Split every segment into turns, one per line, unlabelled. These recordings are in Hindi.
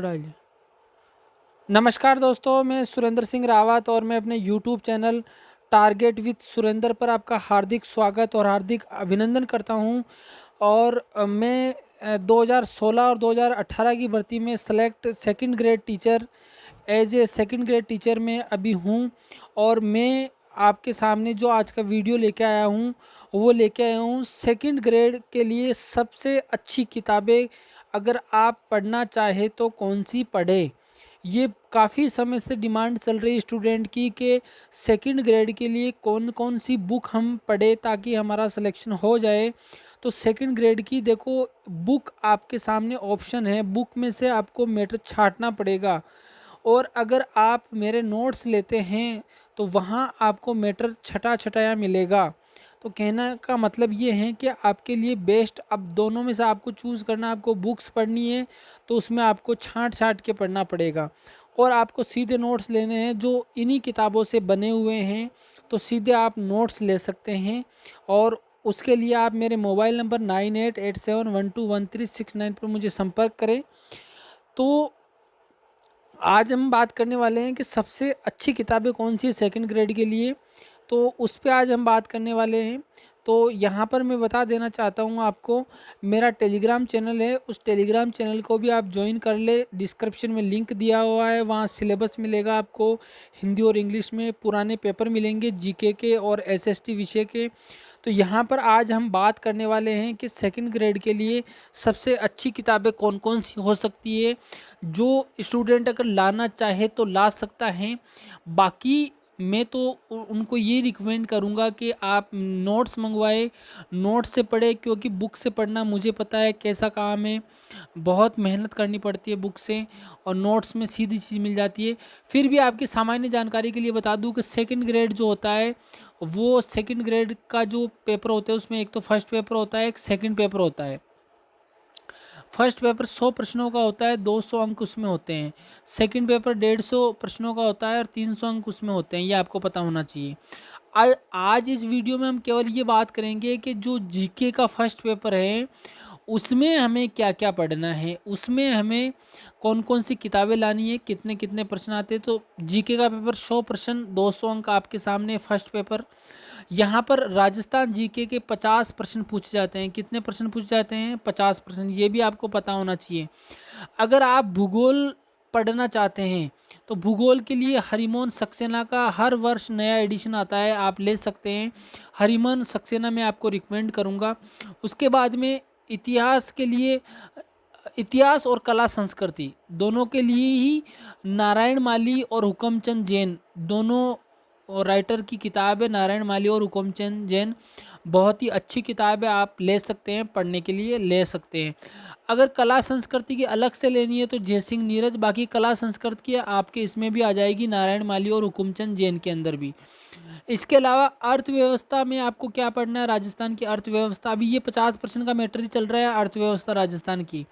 पढ़ा लिया। नमस्कार दोस्तों, मैं सुरेंद्र सिंह रावत और मैं अपने YouTube channel target with Surendra पर आपका हार्दिक स्वागत और हार्दिक अभिनंदन करता हूं। और मैं 2016 और 2018 की भर्ती में select second grade teacher as a second grade teacher में अभी हूं। और मैं आपके सामने जो आज का वीडियो लेके आया हूं वो लेके आया हूं सेकंड ग्रेड के लिए सबसे अच्छी किताबें अगर आप पढ़ना चाहे तो कौन सी पढ़े। ये काफ़ी समय से डिमांड चल रही है स्टूडेंट की कि सेकंड ग्रेड के लिए कौन कौन सी बुक हम पढ़े ताकि हमारा सिलेक्शन हो जाए। तो सेकंड ग्रेड की देखो बुक आपके सामने ऑप्शन है, बुक में से आपको मैटर छांटना पड़ेगा। और अगर आप मेरे नोट्स लेते हैं तो वहाँ आपको मैटर छटा छटाया मिलेगा। तो कहने का मतलब ये है कि आपके लिए बेस्ट, अब दोनों में से आपको चूज़ करना, आपको बुक्स पढ़नी है तो उसमें आपको छांट छांट के पढ़ना पड़ेगा। और आपको सीधे नोट्स लेने हैं जो इन्हीं किताबों से बने हुए हैं, तो सीधे आप नोट्स ले सकते हैं। और उसके लिए आप मेरे मोबाइल नंबर 9887121369 पर मुझे संपर्क करें। तो आज हम बात करने वाले हैं कि सबसे अच्छी किताबें कौन सी है सेकंड ग्रेड के लिए, तो उस पे आज हम बात करने वाले हैं। तो यहाँ पर मैं बता देना चाहता हूँ आपको, मेरा टेलीग्राम चैनल है, उस टेलीग्राम चैनल को भी आप ज्वाइन कर ले। डिस्क्रिप्शन में लिंक दिया हुआ है, वहाँ सिलेबस मिलेगा आपको, हिंदी और इंग्लिश में पुराने पेपर मिलेंगे जीके के और एसएसटी विषय के। तो यहाँ पर आज हम बात करने वाले हैं कि सेकंड ग्रेड के लिए सबसे अच्छी किताबें कौन कौन सी हो सकती है, जो स्टूडेंट अगर लाना चाहे तो ला सकता है। बाकी मैं तो उनको ये रिकमेंड करूँगा कि आप नोट्स मंगवाए, नोट्स से पढ़े, क्योंकि बुक से पढ़ना मुझे पता है कैसा काम है, बहुत मेहनत करनी पड़ती है बुक से, और नोट्स में सीधी चीज़ मिल जाती है। फिर भी आपकी सामान्य जानकारी के लिए बता दूं कि सेकंड ग्रेड जो होता है वो सेकंड ग्रेड का जो पेपर होता है उसमें एक तो फर्स्ट पेपर होता है, एक सेकंड पेपर होता है। फर्स्ट पेपर 100 प्रश्नों का होता है, 200 अंक उसमें होते हैं। सेकंड पेपर 150 प्रश्नों का होता है और 300 अंक उसमें होते हैं, ये आपको पता होना चाहिए। आज इस वीडियो में हम केवल ये बात करेंगे कि जो जीके का फर्स्ट पेपर है उसमें हमें क्या क्या पढ़ना है, उसमें हमें कौन कौन सी किताबें लानी है, कितने कितने प्रश्न आते हैं। तो जीके का पेपर 100 प्रश्न, 200 अंक आपके सामने फर्स्ट पेपर। यहाँ पर राजस्थान जीके के 50 प्रश्न पूछे जाते हैं। कितने प्रश्न पूछे जाते हैं? 50 प्रश्न, ये भी आपको पता होना चाहिए। अगर आप भूगोल पढ़ना चाहते हैं तो भूगोल के लिए हरिमोहन सक्सेना का हर वर्ष नया एडिशन आता है, आप ले सकते हैं। हरिमोहन सक्सेना मैं आपको रिकमेंड करूँगा। उसके बाद में इतिहास के लिए, इतिहास और कला संस्कृति दोनों के लिए ही नारायण माली और हुकमचंद जैन दोनों और राइटर की किताब है। नारायण माली और हुकमचंद जैन बहुत ही अच्छी किताब है, आप ले सकते हैं, पढ़ने के लिए ले सकते हैं। अगर कला संस्कृति की अलग से लेनी है तो जयसिंह नीरज, बाकी कला संस्कृति की आपके इसमें भी आ जाएगी, नारायण माली और हुकमचंद जैन के अंदर भी। इसके अलावा अर्थव्यवस्था में आपको क्या पढ़ना है? राजस्थान की अर्थव्यवस्था, अभी ये 50% का मैटर ही चल रहा है अर्थव्यवस्था राजस्थान की।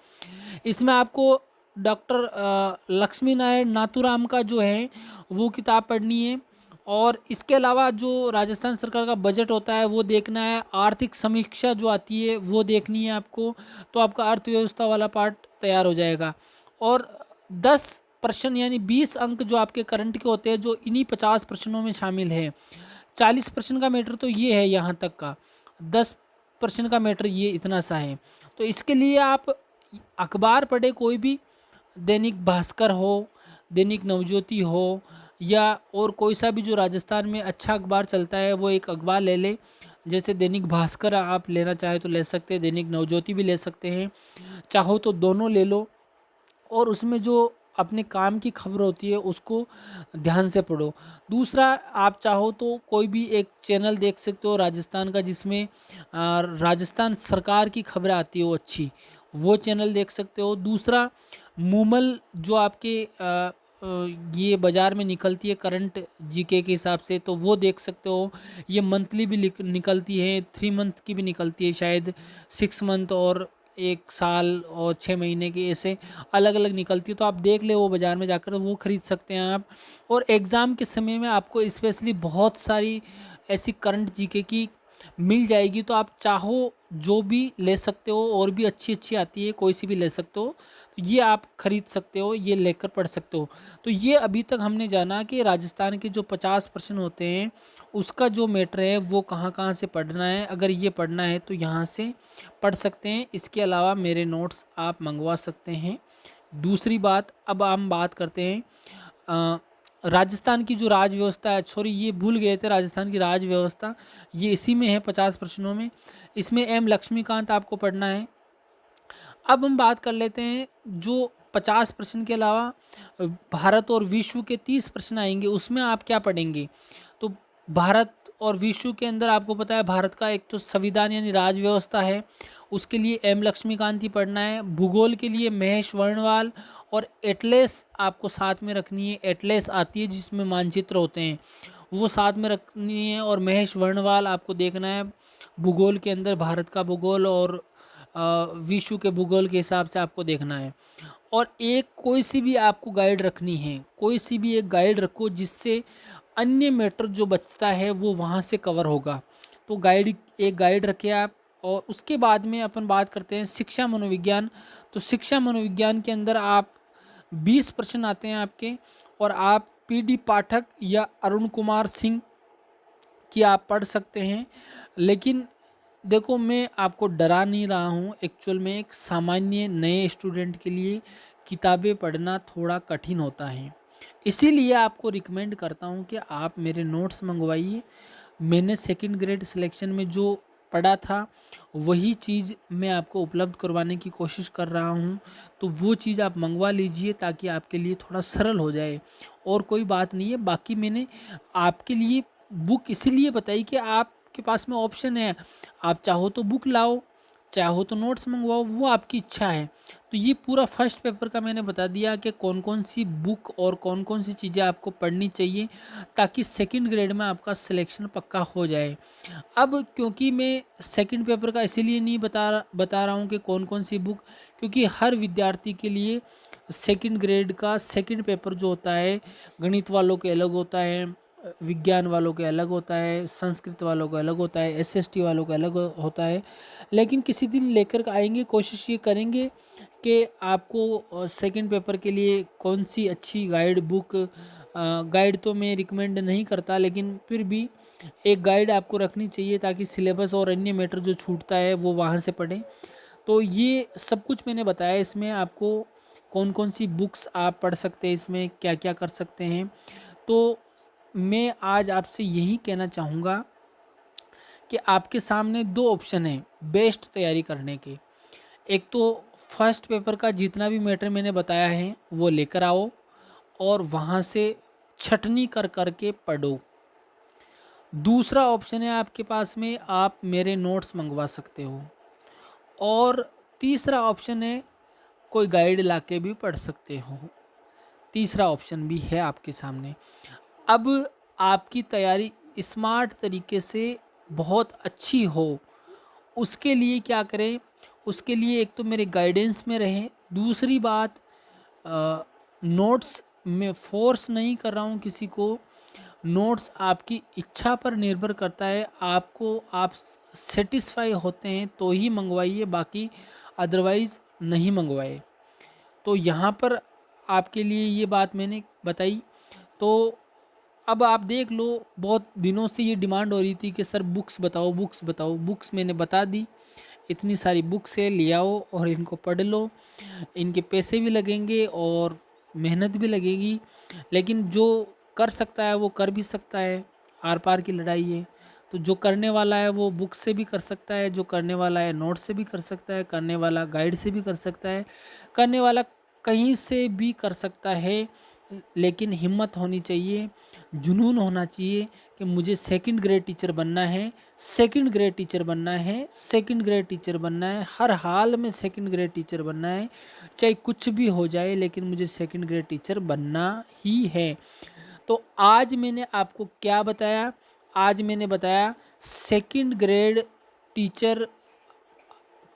इसमें आपको डॉक्टर लक्ष्मी नारायण नाथूराम का जो है वो किताब पढ़नी है। और इसके अलावा जो राजस्थान सरकार का बजट होता है वो देखना है, आर्थिक समीक्षा जो आती है वो देखनी है आपको, तो आपका अर्थव्यवस्था वाला पार्ट तैयार हो जाएगा। और 10 प्रश्न यानी 20 अंक जो आपके करंट के होते हैं जो इन्हीं 50 प्रश्नों में शामिल है। 40 प्रश्न का मैटर तो ये है यहाँ तक का, 10 प्रश्न का मैटर ये इतना सा है। तो इसके लिए आप अखबार पढ़े, कोई भी, दैनिक भास्कर हो, दैनिक नवज्योति हो, या और कोई सा भी जो राजस्थान में अच्छा अखबार चलता है वो एक अखबार ले ले। जैसे दैनिक भास्कर आप लेना चाहे तो ले सकते हैं, दैनिक नवज्योति भी ले सकते हैं, चाहो तो दोनों ले लो। और उसमें जो अपने काम की खबर होती है उसको ध्यान से पढ़ो। दूसरा, आप चाहो तो कोई भी एक चैनल देख सकते हो राजस्थान का जिसमें राजस्थान सरकार की खबरें आती हो अच्छी, वो चैनल देख सकते हो। दूसरा, मूमल जो आपके ये बाज़ार में निकलती है करंट जीके के हिसाब से, तो वो देख सकते हो। ये मंथली भी निकलती है, 3 मंथ की भी निकलती है शायद, 6 मंथ और 1 साल और 6 महीने की, ऐसे अलग अलग निकलती है। तो आप देख ले, वो बाज़ार में जाकर वो ख़रीद सकते हैं आप। और एग्ज़ाम के समय में आपको स्पेशली बहुत सारी ऐसी करंट जीके की मिल जाएगी, तो आप चाहो जो भी ले सकते हो, और भी अच्छी अच्छी आती है, कोई सी भी ले सकते हो। ये आप खरीद सकते हो, ये लेकर पढ़ सकते हो। तो ये अभी तक हमने जाना कि राजस्थान के जो 50 प्रश्न होते हैं उसका जो मैटर है वो कहाँ कहाँ से पढ़ना है। अगर ये पढ़ना है तो यहाँ से पढ़ सकते हैं। इसके अलावा मेरे नोट्स आप मंगवा सकते हैं। दूसरी बात, अब हम बात करते हैं राजस्थान की जो राज व्यवस्था है। सॉरी, ये भूल गए थे, राजस्थान की राज व्यवस्था ये इसी में है 50 प्रश्नों में। इसमें एम लक्ष्मीकांत आपको पढ़ना है। अब हम बात कर लेते हैं जो 50 प्रश्न के अलावा भारत और विश्व के 30 प्रश्न आएंगे, उसमें आप क्या पढ़ेंगे। तो भारत और विश्व के अंदर आपको पता है भारत का एक तो संविधान यानी राज व्यवस्था है, उसके लिए एम लक्ष्मीकांत ही पढ़ना है। भूगोल के लिए महेश वर्णवाल और एटलस आपको साथ में रखनी है। एटलस आती है जिसमें मानचित्र होते हैं, वो साथ में रखनी है। और महेश वर्णवाल आपको देखना है भूगोल के अंदर, भारत का भूगोल और विश्व के भूगोल के हिसाब से आपको देखना है। और एक कोई सी भी आपको गाइड रखनी है, कोई सी भी एक गाइड रखो जिससे अन्य मैटर जो बचता है वो वहाँ से कवर होगा। तो एक गाइड रखिए आप। और उसके बाद में अपन बात करते हैं शिक्षा मनोविज्ञान। तो शिक्षा मनोविज्ञान के अंदर आप 20 प्रश्न आते हैं आपके, और आप पीडी पाठक या अरुण कुमार सिंह की आप पढ़ सकते हैं। लेकिन देखो, मैं आपको डरा नहीं रहा हूँ। एक्चुअल में एक सामान्य नए स्टूडेंट के लिए किताबें पढ़ना थोड़ा कठिन होता है, इसीलिए आपको रिकमेंड करता हूँ कि आप मेरे नोट्स मंगवाइए। मैंने सेकंड ग्रेड सिलेक्शन में जो पढ़ा था वही चीज़ मैं आपको उपलब्ध करवाने की कोशिश कर रहा हूँ। तो वो चीज़ आप मंगवा लीजिए ताकि आपके लिए थोड़ा सरल हो जाए, और कोई बात नहीं है। बाकी मैंने आपके लिए बुक इसीलिए बताई कि आपके पास में ऑप्शन है, आप चाहो तो बुक लाओ, चाहो तो नोट्स मंगवाओ, वो आपकी इच्छा है। तो ये पूरा फर्स्ट पेपर का मैंने बता दिया कि कौन कौन सी बुक और कौन कौन सी चीज़ें आपको पढ़नी चाहिए ताकि सेकंड ग्रेड में आपका सिलेक्शन पक्का हो जाए। अब क्योंकि मैं सेकंड पेपर का इसीलिए नहीं बता रहा हूँ कि कौन कौन सी बुक, क्योंकि हर विद्यार्थी के लिए सेकंड ग्रेड का सेकंड पेपर जो होता है, गणित वालों के अलग होता है, विज्ञान वालों के अलग होता है, संस्कृत वालों का अलग होता है, एसएसटी वालों का अलग होता है। लेकिन किसी दिन लेकर आएंगे, कोशिश ये करेंगे कि आपको सेकंड पेपर के लिए कौन सी अच्छी गाइड बुक, गाइड तो मैं रिकमेंड नहीं करता, लेकिन फिर भी एक गाइड आपको रखनी चाहिए ताकि सिलेबस और अन्य मैटर जो छूटता है वो वहाँ से पढ़ें। तो ये सब कुछ मैंने बताया, इसमें आपको कौन कौन सी बुक्स आप पढ़ सकते हैं, इसमें क्या क्या कर सकते हैं। तो मैं आज आपसे यही कहना चाहूँगा कि आपके सामने दो ऑप्शन हैं बेस्ट तैयारी करने के। एक तो फर्स्ट पेपर का जितना भी मैटर मैंने बताया है वो लेकर आओ और वहाँ से छटनी कर कर के पढ़ो। दूसरा ऑप्शन है आपके पास में, आप मेरे नोट्स मंगवा सकते हो। और तीसरा ऑप्शन है कोई गाइड ला के भी पढ़ सकते हो। तीसरा ऑप्शन भी है आपके सामने। अब आपकी तैयारी स्मार्ट तरीके से बहुत अच्छी हो, उसके लिए क्या करें, उसके लिए एक तो मेरे गाइडेंस में रहें। दूसरी बात, नोट्स में फोर्स नहीं कर रहा हूँ किसी को, नोट्स आपकी इच्छा पर निर्भर करता है। आपको आप सेटिस्फाई होते हैं तो ही मंगवाइए, बाकी अदरवाइज़ नहीं मंगवाए। तो यहाँ पर आपके लिए ये बात मैंने बताई। तो अब आप देख लो, बहुत दिनों से ये डिमांड हो रही थी कि सर बुक्स बताओ, बुक्स बताओ। बुक्स मैंने बता दी, इतनी सारी बुक्स है, ले आओ और इनको पढ़ लो। इनके पैसे भी लगेंगे और मेहनत भी लगेगी, लेकिन जो कर सकता है वो कर भी सकता है। आर पार की लड़ाई है। तो जो करने वाला है वो बुक से भी कर सकता है, जो करने वाला है नोट से भी कर सकता है, करने वाला गाइड से भी कर सकता है, करने वाला कहीं से भी कर सकता है। लेकिन हिम्मत होनी चाहिए, जुनून होना चाहिए कि मुझे सेकंड ग्रेड टीचर बनना है, सेकंड ग्रेड टीचर बनना है, सेकंड ग्रेड टीचर बनना है। हर हाल में सेकंड ग्रेड टीचर बनना है, चाहे कुछ भी हो जाए, लेकिन मुझे सेकंड ग्रेड टीचर बनना ही है। तो आज मैंने आपको क्या बताया? आज मैंने बताया सेकंड ग्रेड टीचर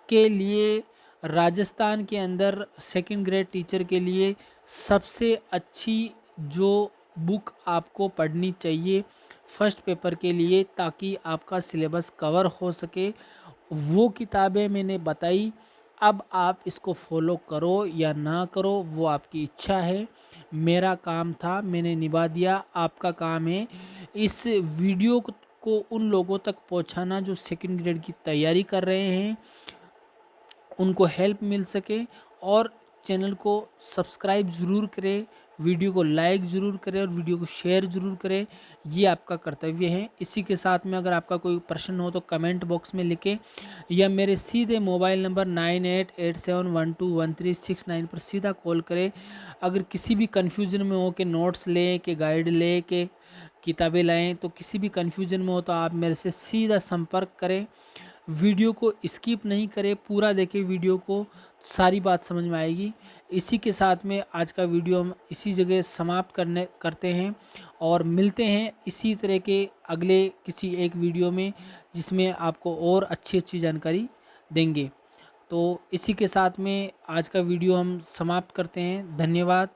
के लिए, राजस्थान के अंदर सेकंड ग्रेड टीचर के लिए सबसे अच्छी जो बुक आपको पढ़नी चाहिए फर्स्ट पेपर के लिए, ताकि आपका सिलेबस कवर हो सके, वो किताबें मैंने बताई। अब आप इसको फॉलो करो या ना करो वो आपकी इच्छा है। मेरा काम था, मैंने निभा दिया। आपका काम है इस वीडियो को उन लोगों तक पहुंचाना जो सेकंड ग्रेड की तैयारी कर रहे हैं, उनको हेल्प मिल सके। और चैनल को सब्सक्राइब ज़रूर करें, वीडियो को लाइक ज़रूर करें और वीडियो को शेयर ज़रूर करें। ये आपका कर्तव्य है। इसी के साथ में अगर आपका कोई प्रश्न हो तो कमेंट बॉक्स में लिखें या मेरे सीधे मोबाइल नंबर 9887121369 पर सीधा कॉल करें। अगर किसी भी कन्फ्यूज़न में हो कि नोट्स लें कि गाइड लें कि किताबें लाएँ, तो किसी भी कन्फ्यूज़न में हो तो आप मेरे से सीधा संपर्क करें। वीडियो को स्किप नहीं करें, पूरा देखें वीडियो को, सारी बात समझ में आएगी। इसी के साथ में आज का वीडियो हम इसी जगह समाप्त करते हैं और मिलते हैं इसी तरह के अगले किसी एक वीडियो में, जिसमें आपको और अच्छी जानकारी देंगे। तो इसी के साथ में आज का वीडियो हम समाप्त करते हैं। धन्यवाद।